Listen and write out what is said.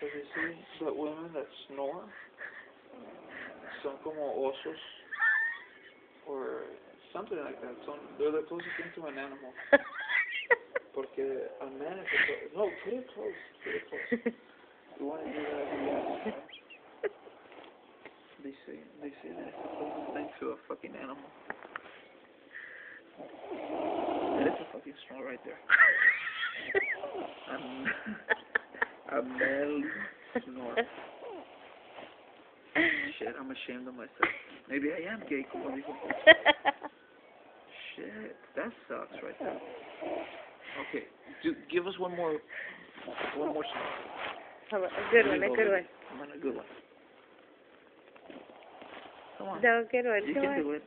Because you see, the women that snore son como osos or something like that. They're the closest thing to an animal. Porque a man is no, put it close, You want to do that? Yeah. They say that's the closest thing to a fucking animal. That is a fucking snore right there. A manly snore. Shit, I'm ashamed of myself. Maybe I am gay, como dijo. Shit, that sucks right there. Okay, give us one more song. A good one. Come on, a good one. Come on. No, good one. You Come can on. do it.